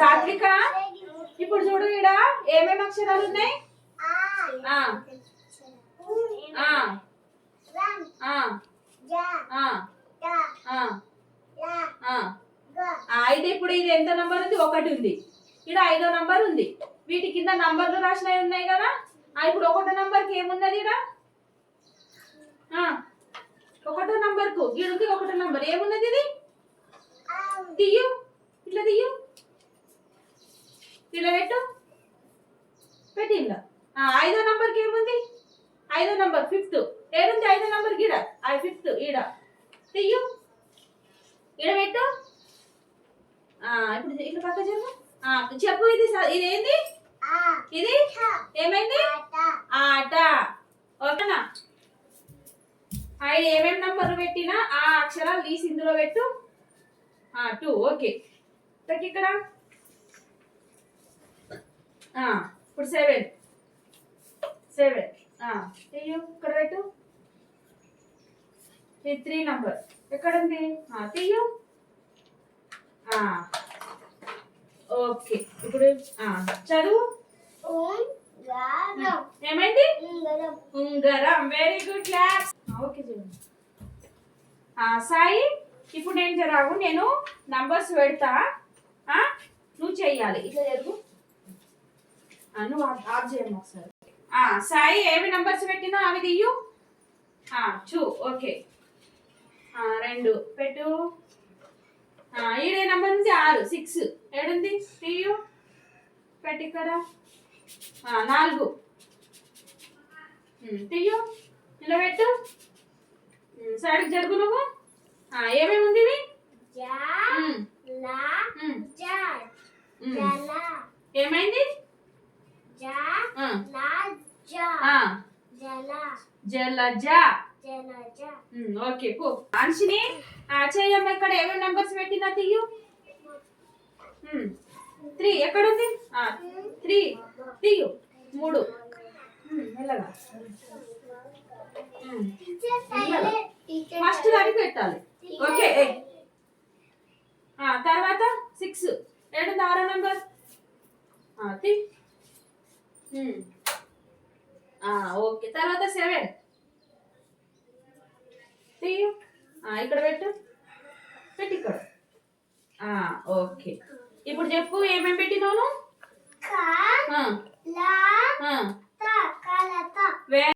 సాత్విక ఇప్పుడు చూడు ఈడ ఏమేమి అక్షరాలు ఉన్నాయి? అయితే ఇప్పుడు ఇది ఎంత నంబర్ ఉంది? 1 ఉంది. ఇక్కడ 5వ నంబర్ ఉంది. వీటి కింద నంబర్లు రాసినవి ఉన్నాయి కదా. ఇప్పుడు 1వ నంబర్కి ఏమున్నది? ఇక్కడ 1వ నంబర్కు ఈడుంది 1వ నంబర్ ఏమున్నది? ఇది తీయు, ఇట్లా తీయు, ఇలా పెట్టు, పెట్టి ఇలా. 5వ నంబర్కి ఏముంది? 5వ నంబర్ 5th ఏడుంది? 5వ నంబర్ గీడ 5th ఈడ తీయు, ఈడ పెట్టు. ఇప్పుడు ఇట్లా పక్క చెప్పు. ఇది ఇదేంది? ఇది ఏమైంది? ఆట. ఓకేనా? ఏమేమి నంబర్లు పెట్టినా ఆ అక్షరాలు తీసి ఇందులో పెట్టు. 2 ఓకే. ఇక్కడ ఇప్పుడు 7 ఇక్కడ పెట్టు. 3 నంబర్ ఎక్కడ ఉంది? తీయు. ఓకే. ఇప్పుడు చదువు. ఏమైంది? ఉంగరం. Very good class. ఓకే చూడండి. సాయి ఇప్పుడు నేను జరాగు, నేను నంబర్స్ పెడతా, నువ్వు చెయ్యాలి. ఇట్లా జరుగు. నువ్వు ఆఫ్ చేయము ఒకసారి. సాయి ఏమి నంబర్స్ పెట్టినా అవి తీయు. చూ. ఓకే. 2 పెట్టు. ఈడే నంబర్ ఉంది 6 6 ఏడుంది? తీయు, పెట్టి ఇక్కడ. 4 తీయు, ఇలా పెట్టు. సైడ్కి జరుగు నువ్వు. ఏమేమి ఉంది ఇవి? ఏమైంది? జలజ. ఓకే పో. అన్షిని చేయమ్మ ఇక్కడ ఏమేమి నంబర్స్ పెట్టినా తీయు. 3 ఎక్కడుంది? 3 తీయు. 3 మెల్లగా ఫస్ట్ దానికి పెట్టాలి. ఓకే. తర్వాత 6 ఏడుంది? 6వ నంబర్ తీ. ఓకే. తర్వాత 7 తీయు. ఇక్కడ పెట్టు, పెట్టి ఇక్కడ. ఓకే. ఇప్పుడు చెప్పు ఏమేమి పెట్టినావు?